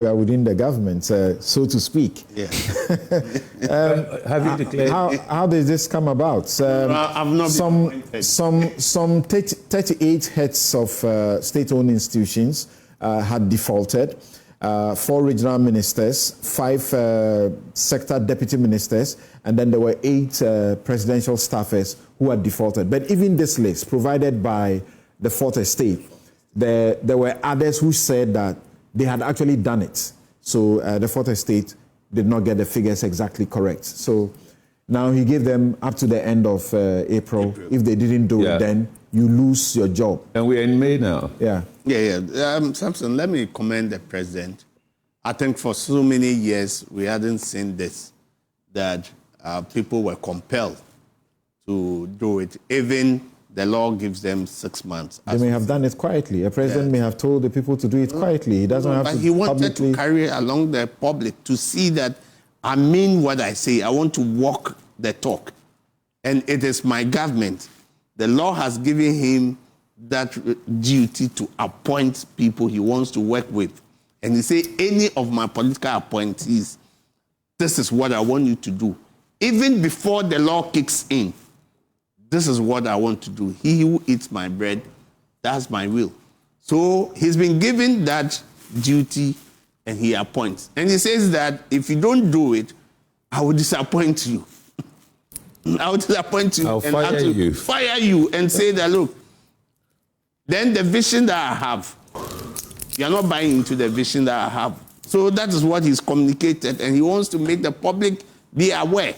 within the government, so to speak. Yeah. Have you declared? How did this come about? I've not some 38 heads of state-owned institutions had defaulted. 4 regional ministers, 5 sector deputy ministers, and then there were 8 presidential staffers who had defaulted. But even this list, provided by the Fourth Estate, there were others who said that they had actually done it. So the Fourth Estate did not get the figures exactly correct. So now he gave them up to the end of April. If they didn't do it, then you lose your job. And we're in May now. Yeah. Samson, let me commend the president. I think for so many years we hadn't seen this, that people were compelled to do it. Even the law gives them 6 months. They may have done it quietly. A president may have told the people to do it quietly. He doesn't have to. But he wanted publicly to carry along the public to see that I mean what I say. I want to walk the talk. And it is my government. The law has given him that duty to appoint people he wants to work with. And he said, any of my political appointees, this is what I want you to do. Even before the law kicks in, this is what I want to do. He who eats my bread, that's my will. So he's been given that duty and he appoints. And he says that if you don't do it, I will disappoint you. I will disappoint you. I'll fire you And say that, look, then the vision that I have, you're not buying into the vision that I have. So that is what he's communicated. And he wants to make the public be aware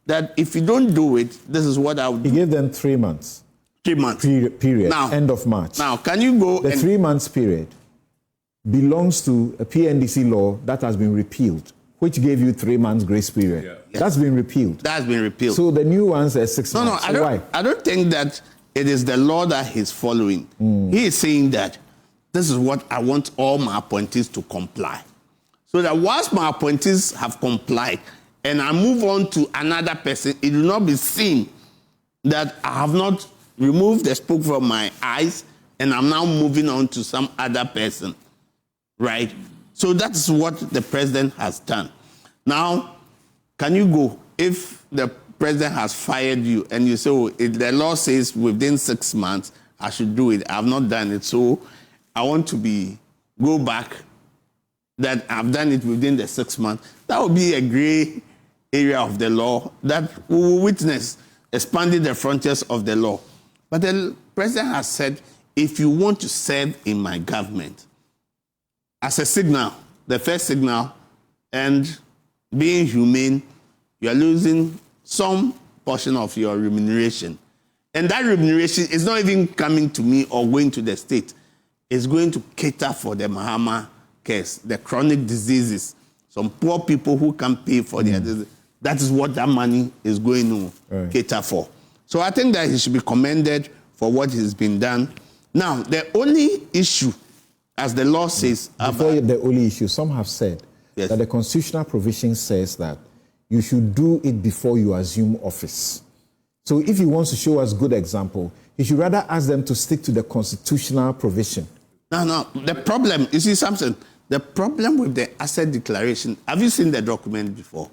that if you don't do it, this is what I would do. He gave them 3 months. 3 months. Period. Now, end of March. Now, can you go? The 3 months period belongs to a PNDC law that has been repealed, which gave you 3 months grace period. Yes. That's been repealed. That's been repealed. So the new ones are 6 months. No, I don't think that it is the law that he's following. He is saying that this is what I want all my appointees to comply. So that once my appointees have complied and I move on to another person, it will not be seen that I have not removed the spoke from my eyes and I'm now moving on to some other person, right? So that's what the president has done. Now, can you go, if the president has fired you and you say, oh, if the law says within 6 months, I should do it. I have not done it, so I want to go back that I've done it within the 6 months. That would be a gray area of the law that we will witness expanding the frontiers of the law. But the president has said, if you want to serve in my government, as a signal, the first signal, and being humane, you are losing some portion of your remuneration. And that remuneration is not even coming to me or going to the state. It's going to cater for the Mahama case, the chronic diseases, some poor people who can't pay for their disease. That is what that money is going to cater for. So I think that he should be commended for what has been done. Now, the only issue, as the law says... Before the only issue, some have said that the constitutional provision says that you should do it before you assume office. So if he wants to show us good example, he should rather ask them to stick to the constitutional provision. No. The problem, you see, Samson, the problem with the asset declaration, have you seen the document before?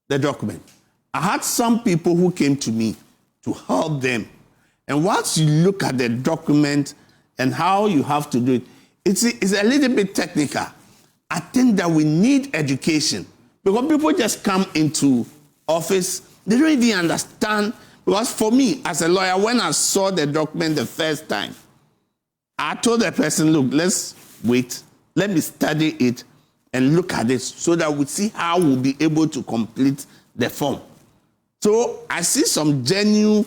The document. I had some people who came to me to help them. And once you look at the document and how you have to do it, it's a little bit technical. I think that we need education. Because people just come into office, they don't even understand. Because for me, as a lawyer, when I saw the document the first time, I told the person, look, let's wait. Let me study it and look at it so that we see how we'll be able to complete the form. So I see some genuine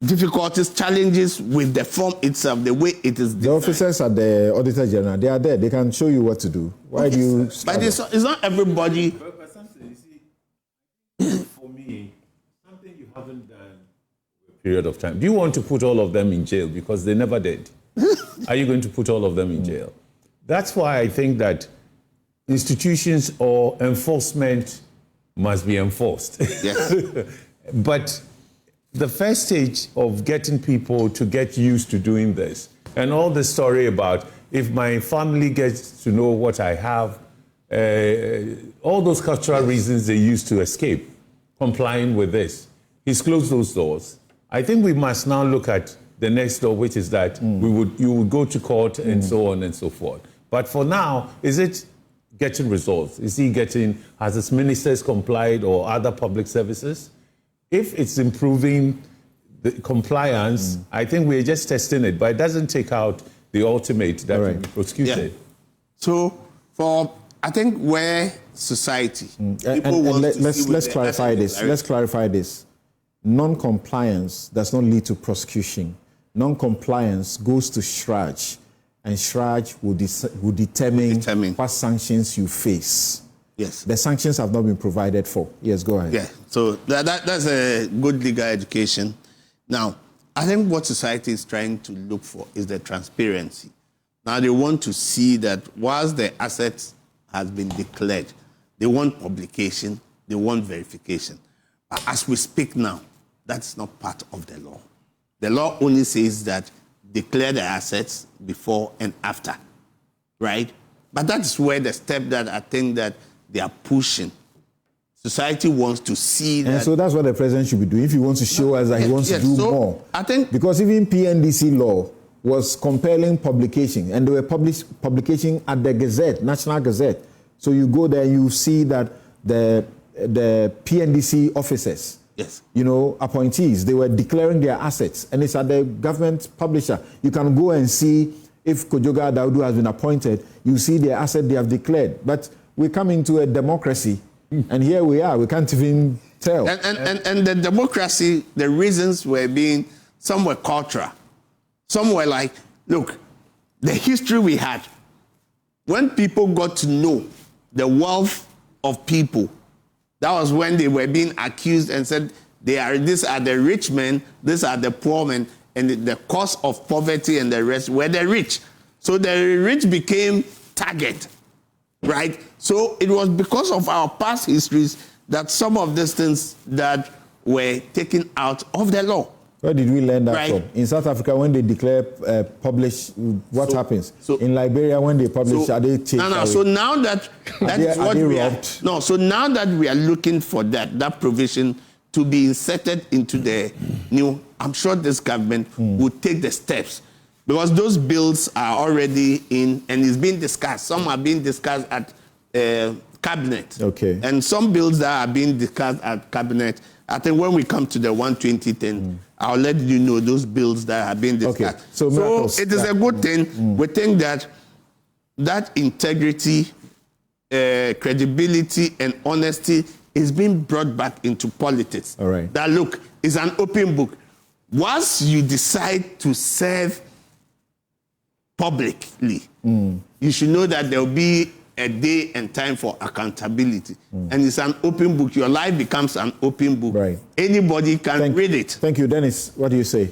difficulties, challenges with the form itself, the way it is designed. The officers at the Auditor General, they are there. They can show you what to do. Why do you... But it's not everybody... But something, you see, for me, something you haven't done for a period of time. Do you want to put all of them in jail? Because they never did. Are you going to put all of them in jail? That's why I think that institutions or enforcement must be enforced. Yes. But the first stage of getting people to get used to doing this, and all the story about if my family gets to know what I have, all those cultural reasons they use to escape complying with this. He's closed those doors. I think we must now look at the next door, which is that you would go to court and so on and so forth. But for now, is it getting results? Has his ministers complied or other public services? If it's improving the compliance, I think we're just testing it, but it doesn't take out the ultimate that will be prosecuted. Yeah. So I think where society, let's clarify this. Let's clarify this. Non-compliance does not lead to prosecution. Non-compliance goes to SHRAJ, and SHRAJ will determine what sanctions you face. Yes. The sanctions have not been provided for. Yes, go ahead. Yeah, so that's a good legal education. Now, I think what society is trying to look for is the transparency. Now, they want to see that whilst the assets has been declared, they want publication, they want verification. But as we speak now, that's not part of the law. The law only says that declare the assets before and after, right? But that's where the step that I think that they are pushing. Society wants to see that. And so that's what the president should be doing. If he wants to show us that he wants to do more. I think because even PNDC law was compelling publication, and they were publication at the Gazette, National Gazette. So you go there, you see that the PNDC officers, appointees, they were declaring their assets, and it's at the government publisher. You can go and see if Kojoga Adawudu has been appointed, you see their asset they have declared. But we come into a democracy, and here we are. We can't even tell. And the democracy, the reasons were some were cultural. Some were like, look, the history we had, when people got to know the wealth of people, that was when they were being accused and said, these are the rich men, these are the poor men, and the cause of poverty and the rest were the rich. So the rich became target, right? So it was because of our past histories that some of these things that were taken out of the law. Where did we learn that from? In South Africa, when they declare, publish, what happens? In Liberia, when they publish, are they changed? No. So now that is what we are. No. So now that we are looking for that provision to be inserted into the new, I'm sure this government will take the steps, because those bills are already in and it's being discussed. Some are being discussed at cabinet. Okay. And some bills that are being discussed at cabinet, I think when we come to the 12010, I'll let you know those bills that have been discussed. Okay. So it is a good thing. We think that integrity, credibility, and honesty is being brought back into politics. All right. That, look, is an open book. Once you decide to serve publicly, you should know that there will be a day and time for accountability. And it's an open book. Your life becomes an open book. Right. Anybody can read it. Thank you, Dennis. What do you say?